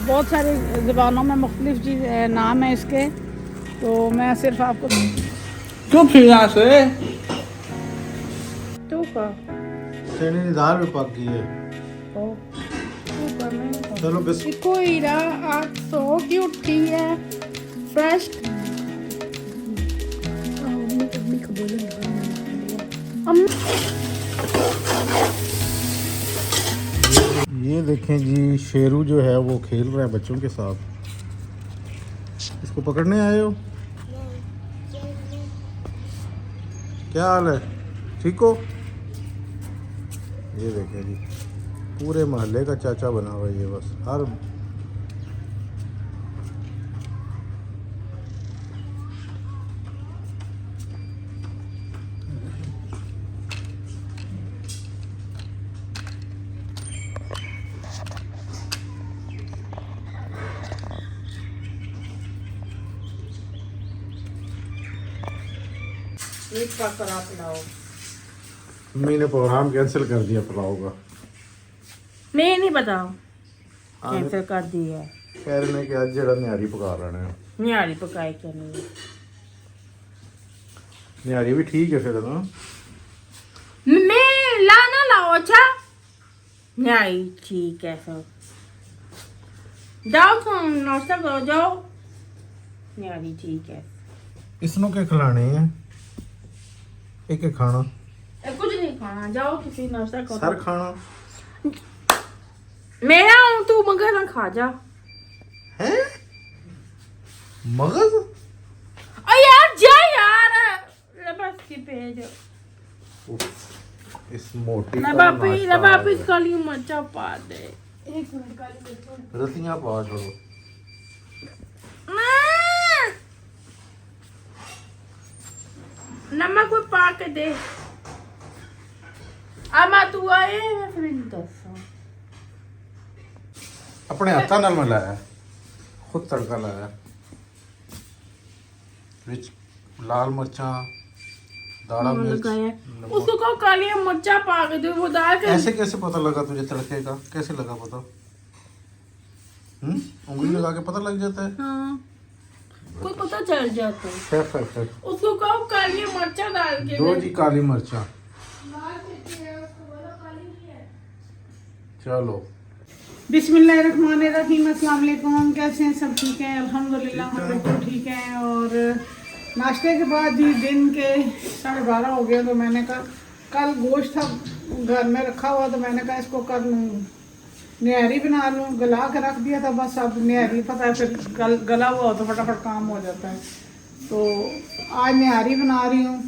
बहुत सारी ज़बानों में मुख्तलिफ चीज़ नाम है इसके, तो मैं सिर्फ आपको क्यों फिर यहाँ से तो का चने की दाल भी पक गई है। चलो बस कोई आज सो की उठी है फ्रेश। ये देखें जी, शेरू जो है वो खेल रहा है बच्चों के साथ। इसको पकड़ने आए हो? क्या हाल है, ठीक हो? ये देखें जी, पूरे मोहल्ले का चाचा बना हुआ है ये, बस हर मैंने प्रोग्राम कैंसिल कर दिया पुलाव का। मैं नहीं बताओ कैंसिल कर दी है। कह रहे ने कि आज जरा निहारी पका रहे हैं। निहारी पकाई करनी निहारी भी ठीक है फिर ना। मैं लाना लाओ। अच्छा निहारी ठीक है सब। जाओ तुम नाश्ता करो जाओ। निहारी ठीक है। इसनों के खिलाने हैं, एक एक खाना। कुछ नहीं खाना, जाओ किसी नाश्ता करो। सर खाना मेरा हूँ तू मगर ना खा जा। है मगज। ओ यार जा यार, बस की पेज इस मोटी लबापी काली मर्चा पा दे। एक मिनट काली मिर्च रतियां पा छोड़ो। नमक कोई पा के दे। आमा तू आए मैं फिर नहीं दसा। अपने हाथा नाल मिलाया, खुद तड़का लाया, विच लाल मिर्चा, दाड़ा मिर्च, नमक। उसको कहो काली मिर्चा पा के दे। वो दाल के ऐसे कैसे पता लगा तुझे तड़के का? कैसे लगा पता? उंगली लगा के पता लग जाता है। हाँ कोई पता चल जाता है। फिर उसको कहो काली मिर्चा डाल के दो दे। जी काली मिर्चा। चलो बिस्मिल्लाहिर्रहमानिर्रहीम। अस्सलाम वालेकुम। कैसे हैं सब? ठीक है अल्हम्दुलिल्लाह, हम बिल्कुल ठीक हैं। और नाश्ते के बाद जी दिन के 12:30 हो गए, तो मैंने कहा कल गोश्त था घर में रखा हुआ, तो मैंने कहा इसको कर लूँ, निहारी बना लूँ। गला के रख दिया था बस। अब निहारी पता है फिर गला हुआ हो तो फटाफट काम हो जाता है। तो आज निहारी बना रही हूँ।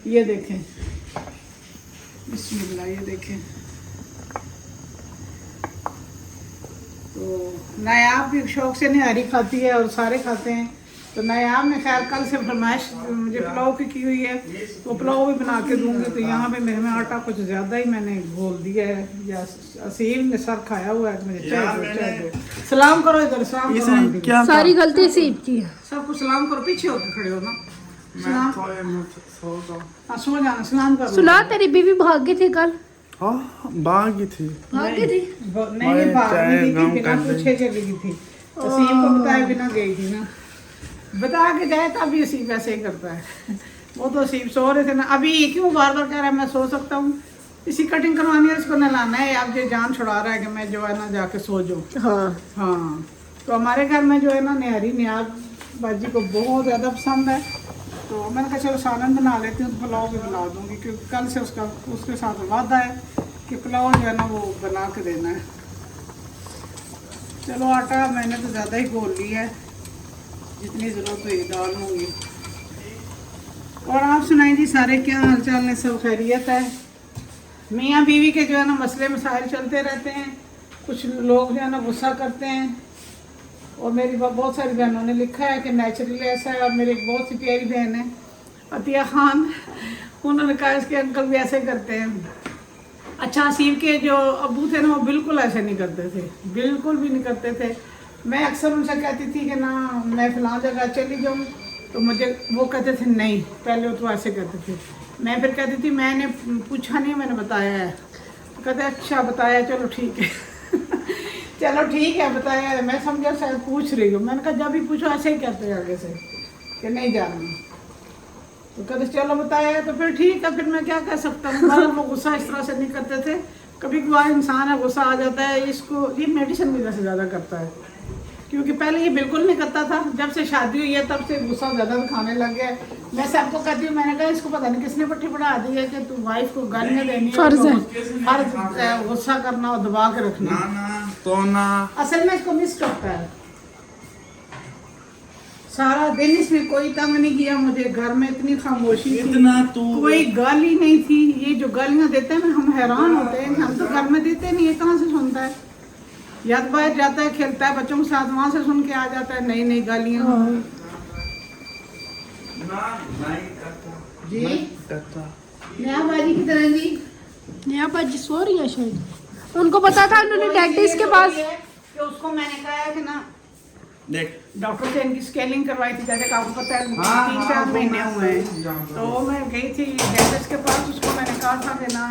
ये देखें, बिस्मिल्लाह, ये देखें। तो नायाब भी शौक से निहारी खाती है और सारे खाते हैं। तो नायाब ने खैर कल से फरमाइश मुझे पुलाव की हुई है, तो पुलाव भी बना के दूंगी। तो यहाँ पे मेरे में आटा कुछ ज़्यादा ही मैंने घोल दिया है, या असीम ने सर खाया हुआ है। मुझे चाय दो। सलाम करो इधर, सलाम करो। क्या सारी गलती सीप की है। सबको सलाम करो, पीछे होकर खड़े हो ना। सलाम सो जाना, सलाम करो। सुना तेरी बीवी भाग गई थी कल। भागी थी। भागी थी? नहीं भाग नहीं थी, बिना पूछे चली गई थी। असीम को बताए बिना गई थी ना। बता के जाए तभी असीम ऐसे ही करता है। वो तो असीम सो रहे थे ना। अभी क्यों बार बार कह रहा है मैं सो सकता हूँ? इसी कटिंग करवानी है, इसको नहलाना है। अब ये जान छुड़ा रहा है कि मैं जो है ना जाके सो जाऊँ। हाँ तो हमारे घर में जो है ना निहारी नियाज बाजी को बहुत ज़्यादा पसंद है। तो मैंने कहा चलो सालन बना लेती हूँ, तो पुलाव भी बना दूँगी, क्योंकि कल से उसके साथ वादा है कि पुलाव जो है ना वो बना के देना है। चलो आटा मैंने तो ज़्यादा ही घोल लिया है, जितनी ज़रूरत हुई डाल लूँगी। और आप सुनाएं जी, सारे क्या हाल चाल है? सब खैरियत है? मियाँ बीवी के जो है ना मसले मसाइल चलते रहते हैं। कुछ लोग जो है ना गुस्सा करते हैं, और मेरी बहुत सारी बहनों ने लिखा है कि नेचुरली ऐसा है। और मेरी एक बहुत सी प्यारी बहन है अतिया खान, उन्होंने कहा इसके अंकल भी ऐसे करते हैं। अच्छा असीम के जो अबू थे ना वो बिल्कुल ऐसे नहीं करते थे, बिल्कुल भी नहीं करते थे। मैं अक्सर उनसे कहती थी कि ना मैं फ़लाँ जगह चली जाऊँ, तो मुझे वो कहते थे नहीं पहले वो तो ऐसे कहते थे। मैं फिर कहती थी मैंने पूछा नहीं, मैंने बताया है। तो कहते अच्छा बताया, चलो ठीक है। चलो ठीक है बताया, मैं समझा शायद पूछ रही हूँ। मैंने कहा जब भी पूछो ऐसे ही कहते हैं आगे से कि नहीं जानना। तो कहते चलो बताया, तो फिर ठीक है, फिर मैं क्या कह सकता हूँ। हमारा लोग गुस्सा इस तरह से नहीं करते थे। कभी कभार इंसान है गुस्सा आ जाता है, इसको ये मेडिसिन की वजह से ज़्यादा करता है, क्योंकि पहले ये बिल्कुल नहीं करता था। जब से शादी हुई है तब से गुस्सा ज़्यादा दिखाने लग गया है। मैं सबको कहती हूँ, मैंने कहा इसको पता नहीं किसने पट्टी पढ़ा दी है कि तू वाइफ को गालियाँ देनी है, फर्ज है। फर्ज है गुस्सा करना और दबा के रखना। तो ना असल में इसको मिस करता है। सारा दिन इसमें कोई तंग नहीं किया मुझे, घर में इतनी खामोशी थी, इतना तू कोई गाली नहीं थी। ये जो गालियाँ देते हैं हम हैरान होते हैं, हम तो घर में देते नहीं है, कहाँ से सुनता है। या तो बाहर जाता है खेलता है बच्चों के साथ, वहाँ से सुन के आ जाता है नई नई गालियाँ। ना नहीं करता जी करता। नया बाजी की तरह जी यहाँ पर जी सो रही है शायद। उनको पता था, उन्होंने डेंटिस्ट के पास कि उसको मैंने कहा है कि ना देख डॉक्टर से इनकी स्केलिंग करवाई थी, जैसे कि आपको पता है हाँ, 3-4 हाँ, महीने हाँ, हुए हैं। जानता तो मैं गई थी डेंटिस्ट के पास, उसको मैंने कहा था कि ना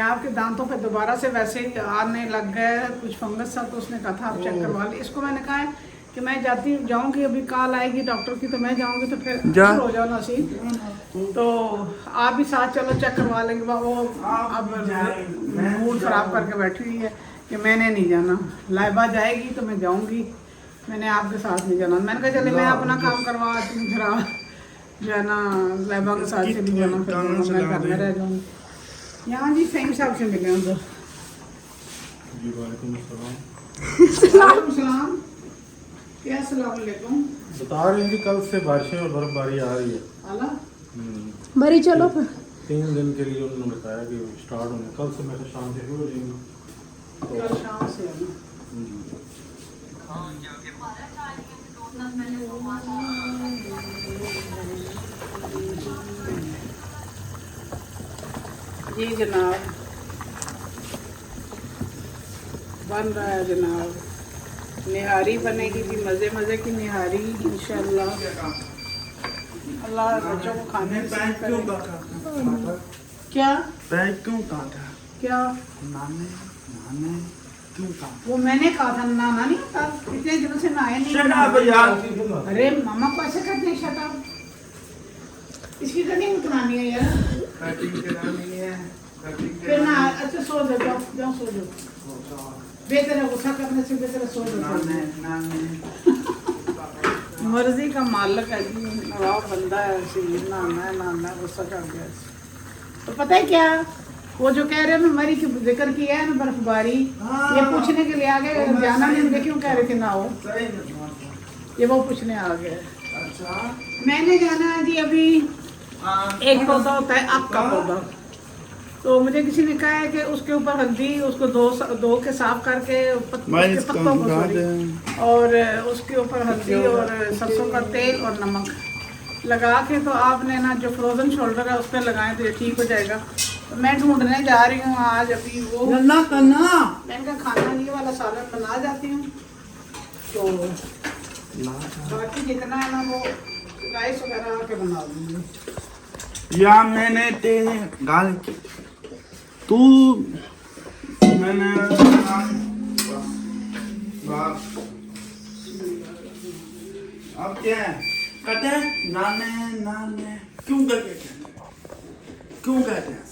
आपके दांतों पे दोबारा से वैसे ही आने लग गए, कुछ फंगस था, तो उसने कहा था आप चेक करवा ली। इसको मैंने कहा है कि मैं जाऊंगी, अभी कॉल आएगी डॉक्टर की, तो मैं जाऊंगी, तो फिर जा। हो जाओ नसीब, तो आप भी साथ चलो चेक करवा लेंगे। वो अब मूड खराब करके बैठी हुई है कि मैंने नहीं जाना, लाइबा जाएगी तो मैं जाऊंगी, मैंने आपके साथ नहीं जाना। मैंने कहा चले मैं अपना काम करवा आती हूँ, फिर जो है ना लाइबा के साथ चली जाना, फिर मैं घर में रह जाऊँगी। यहाँ जी फहीम साहब से मिले उधर। जी वालेकुम अस्सलाम। वालेकुम क्या अस्सलाम वालेकुम। बता रहे हैं कि कल से बारिशें और बर्फबारी आ रही है। आला मरी चलो फिर। 3 दिन के लिए उन्होंने बताया कि स्टार्ट होने, कल से मैं शाम से शुरू हो जाएंगे। कल शाम से है ना। जी जनाब बन रहा है जनाब, निहारी बनेगी जी, मज़े मज़े की निहारी इंशाल्लाह। अल्लाह बच्चों को खाने पैक क्यों काटा? क्या पैक क्यों काटा? क्या नाने नाने क्यों काटा? वो मैंने कहा था नाना नहीं था, इतने दिनों से नहाए नहीं। Shut up यार। अरे मामा को ऐसे करते हैं शट अप। इसकी कटिंग करानी है यार। कटिंग करानी है, कटिंग फिर ना अच्छा सो जाओ, जाओ सो जाओ, बेहतर है गुस्सा करने से बेहतर है सो नाने जाओ। नाने मर्जी का मालिक है जी, नवाब बंदा है, ऐसे नाना गुस्सा कर गया। तो पता है क्या, वो जो कह रहे हैं ना मरी की जिक्र किया है ना बर्फबारी, ये पूछने के लिए आ गए, जाना नहीं उनके क्यों कह रहे थे ना हो, सही में। ये वो पूछने आ गए। अच्छा मैंने जाना है जी अभी, हाँ, एक पौधा होता है आक का पौधा, तो मुझे किसी ने कहा है कि उसके ऊपर हल्दी, उसको धो के साफ करके उसके पत्तों को सॉरी, और उसके ऊपर हल्दी और सरसों का तेल और नमक लगा के, तो आपने ना जो फ्रोजन शोल्डर है उस पर लगाएं तो ये ठीक हो जाएगा। तो मैं ढूंढने जा रही हूँ आज अभी वो, नन्ना करना मैंने कहा खाना ये वाला सालन बना जाती हूँ, तो बाकी जितना है ना वो राइस वगैरह आके बना दूँगी। या मैंने तेरे गाल की तू मैंने अब क्या है कहते हैं नाने नाने क्यों करके कहते हैं, क्यों कहते हैं?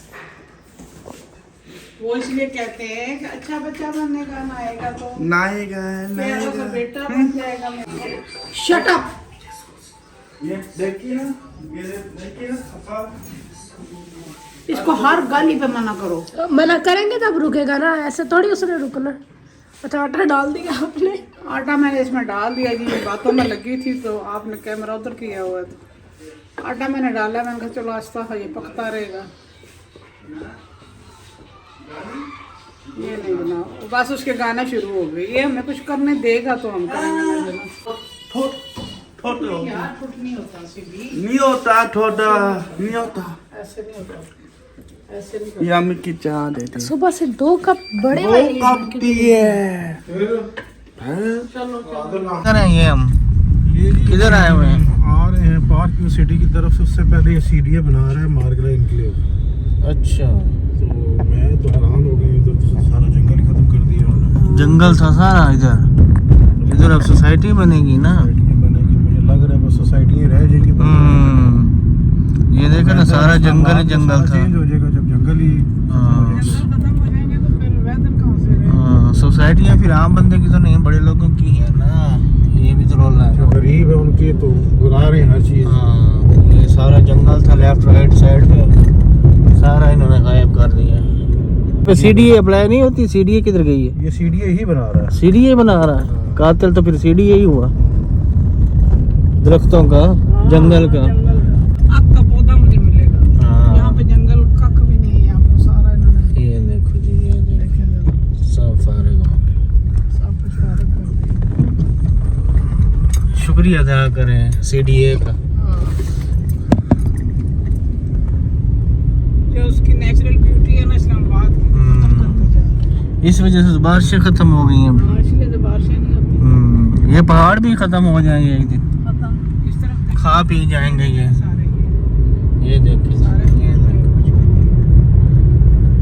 वो इसलिए कहते हैं कि अच्छा बच्चा बनने का ना आएगा तो नाएगा प्यारा सा नाएगा। बेटा बन जाएगा मेरा। Shut up. ये देखिए ना, ये देखिए ना पापा, इसको हर गाली पे मना करो। मना करेंगे तब रुकेगा ना, ऐसे थोड़ी उसने रुकना। अच्छा आटा डाल दिया आपने? आटा मैंने इसमें डाल दिया जी, बातों में लगी थी तो आपने कैमरा उधर किया हुआ है, तो आटा मैंने डाला, मैंने कहा चलो आस्ता ये पकता रहेगा। ये नहीं बनाओ, बस उसके गाना शुरू हो गए, ये हमें कुछ करने देगा तो हम करेंगे ना। ठोट ठोट यार कुछ नहीं होता सीधी, नहीं होता, ठोटा नहीं होता। ऐसे नहीं होता, ऐसे नहीं होता। या मैं की चाह देते सुबह से 2 कप बड़े वो वाले कब पिए चलो चलो। किधर हैं ये हम? ये जी किधर आए हुए हैं? आ रहे हैं पार्क व्यू सिटी की तरफ से। उससे पहले ये सीढ़ियाँ बना रहा है मार्गला इनक्लेव। अच्छा, तो मैं तो हैरान हो गई, उधर तो सारा जंगल ही खत्म कर दिया उन्होंने। जंगल था सारा इधर। इधर अब सोसाइटी बनेगी ना। सोसाइटियाँ बनेगी, मुझे लग रहा है बस सोसाइटियाँ रह जाएगी। ये देखो ना, सारा जंगल ही जंगल था। चेंज हो जाएगा जब जंगल ही हाँ। खत्म हो जाएंगे तो फिर वेदर कहाँ से रहेगा? सोसाइटियाँ फिर आम बंदे की तो नहीं, बड़े लोगों की है ना। ये भी तो रोल है। जो गरीब है उनकी तो बुला रहे हैं हर चीज़। हाँ, ये सारा जंगल था लेफ्ट राइट साइड पे, सारा इन्होंने गायब कर दिया। पे सीडीए अप्लाई नहीं होती, सीडीए किधर गई है? ये सीढ़ियाँ ही बना रहा है। सीडीए बना रहा है कातिल, तो फिर सीडीए ही हुआ, दरख्तों का, जंगल का। आग का पौधा मुझे मिलेगा। हाँ। यहाँ पे जंगल कख भी नहीं है, यहाँ पे सारा इन्होंने ये देखो जी, ये देखो सब फारिग हो गए। सब कुछ फारिग कर दिया। शुक्रिया अदा करें सीडीए का। जो उसकी नेचुरल ब्यूटी है ना इस्लामाबाद की, खत्म करते जा। इस वजह से बारिशें खत्म हो गई हैं। हाँ, इसलिए तो बारिशें नहीं होती। ये पहाड़ भी खत्म हो जाएंगे एक दिन, खत्म। इस तरफ देखो, खा पी जाएंगे ये। सारे ये देखिए सारे ये देखो।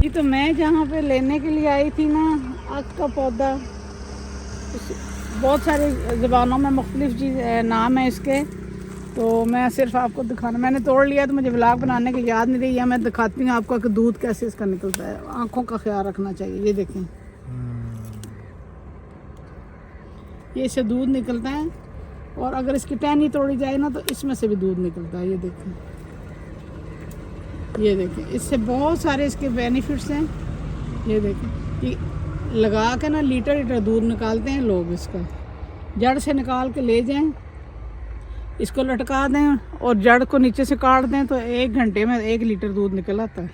ये तो मैं जहाँ पे लेने के लिए आई थी ना आग का पौधा, बहुत सारे ज़बानों में मुख्तलिफ चीज़ नाम है इसके, तो मैं सिर्फ आपको दिखाना, मैंने तोड़ लिया तो मुझे व्लॉग बनाने की याद नहीं रही है। मैं दिखाती हूँ आपको कि दूध कैसे इसका निकलता है। आँखों का ख्याल रखना चाहिए। ये देखें, ये इससे दूध निकलता है, और अगर इसकी टहनी तोड़ी जाए ना तो इसमें से भी दूध निकलता है। ये देखें, ये देखें, इससे बहुत सारे इसके बेनिफिट्स हैं। ये देखें, ये लगा के ना लीटर लीटर दूध निकालते हैं लोग। इसका जड़ से निकाल के ले जाएं, इसको लटका दें और जड़ को नीचे से काट दें तो 1 घंटे में 1 लीटर दूध निकल आता है।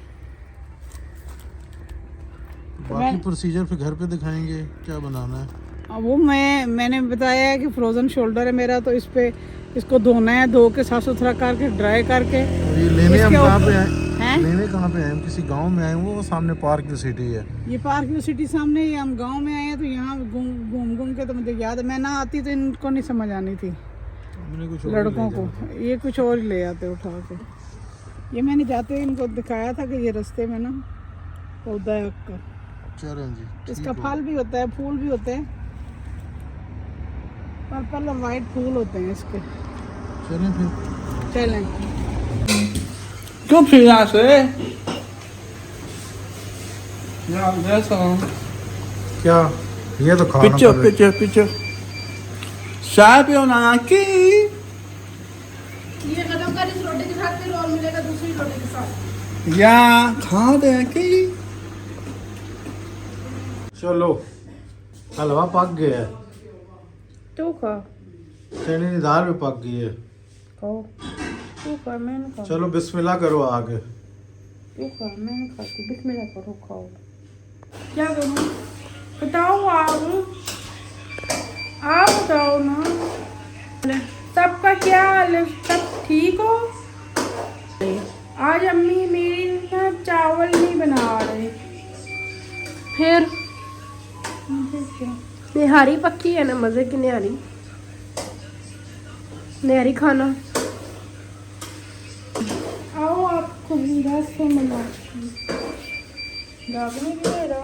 बाकी प्रोसीजर फिर घर पे दिखाएंगे क्या बनाना है। अब वो मैंने बताया है कि फ्रोज़न शोल्डर है मेरा, तो इस पे इसको धोना है, धो के साफ सुथरा करके ड्राई करके। और ये लेने हम इसके कहाँ पे हैं? आए? लेने कहाँ पे आए? हम किसी गांव में आए हैं, वो सामने पार्क की सिटी है। ये पार्क व्यू सिटी सामने ही, हम गांव में आए हैं तो यहाँ घूम के तो मुझे याद है, मैं ना आती तो इनको नहीं समझ आनी थी हमने कुछ और लड़कों ले को। जाना था। ये कुछ और ही ले आते उठा के। ये मैंने जाते ही इनको दिखाया था कि ये रास्ते में ना पौधा है आपका, चलें जी, इसका ठीक फल भी होता है, फूल भी होते हैं, पर्पल और वाइट फूल होते हैं इसके। हो। चलें फिर। चलें। क्यों फिर यहाँ से क्या ये तो खाना पीछे पड़ रहा है। पीछे पीछे चाय पियो ना की। ये खत्म कर, इस रोटी के साथ फिर और मिलेगा दूसरी रोटी के साथ। या खा दे की। चलो हलवा पक गया है, तू खा, चने की दाल भी पक गई है। खाओ, तू खा, मैं नहीं खा, चलो बिस्मिल्लाह करो आगे। तू खा, मैं नहीं खाती, बिस्मिल्लाह करो, खाओ। क्या करूँ बताओ आप बताओ ना, सबका क्या हाल है, सब ठीक हो? आज अम्मी मेरी ना चावल नहीं बना रहे, फिर निहारी पक्की है ना, मजे की निहारी, निहारी खाना। आओ आपको हीरा से मिलाती हूँ। दागने की मेरा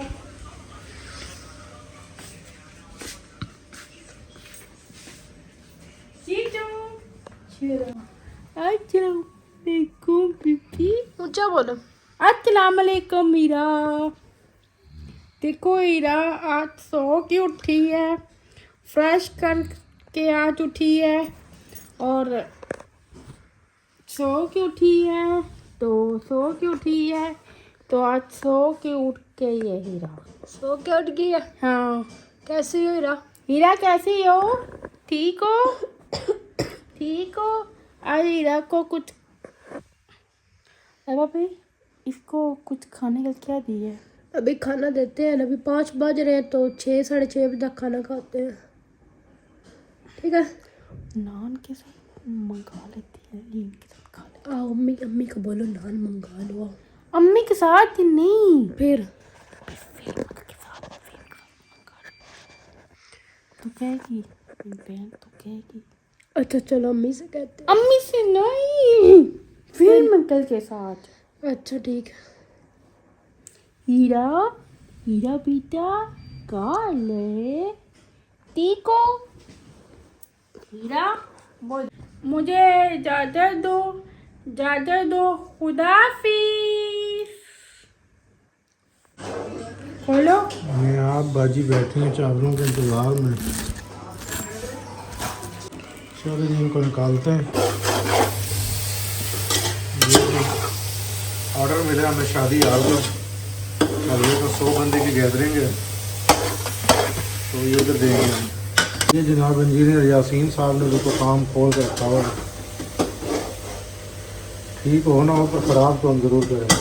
ऊंचा बोलो। अस्सलाम वालेकुम हीरा। देखो हीरा आज सो की उठी है, फ्रेश करके आज उठी है, और सो के उठी है तो सो के उठी है तो आज सो के उठ गई है हीरा। सो के उठ गई है? हाँ। कैसी हो हीरा? हीरा कैसी हो? ठीक हो? ठीक हो? आज हीरा को कुछ भाई इसको कुछ खाने का क्या दिया है? अभी खाना देते हैं, अभी 5 बज रहे हैं तो 6 साढ़े 6 बजे तक खाना खाते हैं, ठीक है? नान के साथ मंगा लेती है, लीन के साथ खा ले। आओ अम्मी को बोलो नान मंगा लो। अम्मी के साथ नहीं, फिर के साथ तो कहेगी, बहन तो कहेगी। अच्छा चलो अम्मी से कहते हैं। अम्मी से नहीं, फिर अंकल के साथ। अच्छा ठीक है। हीरा, हीरा बेटा काले टीको हीरा मुझे इजाज़त दो खुदाफिज। खोलो। मैं आप बाजी बैठे हैं चावलों के इंतज़ार में। चलो जी इनको निकालते हैं। ऑर्डर मिला हमें शादी हाल का, हलवे का 100 बंदे की गैदरिंग है, तो ये उधर देंगे हम। ये जनाब इंजीनियर यासीन साहब ने तो काम खोल कर रखा हुआ है। ठीक हो ना हो पर ख़राब तो हम ज़रूर करेंगे।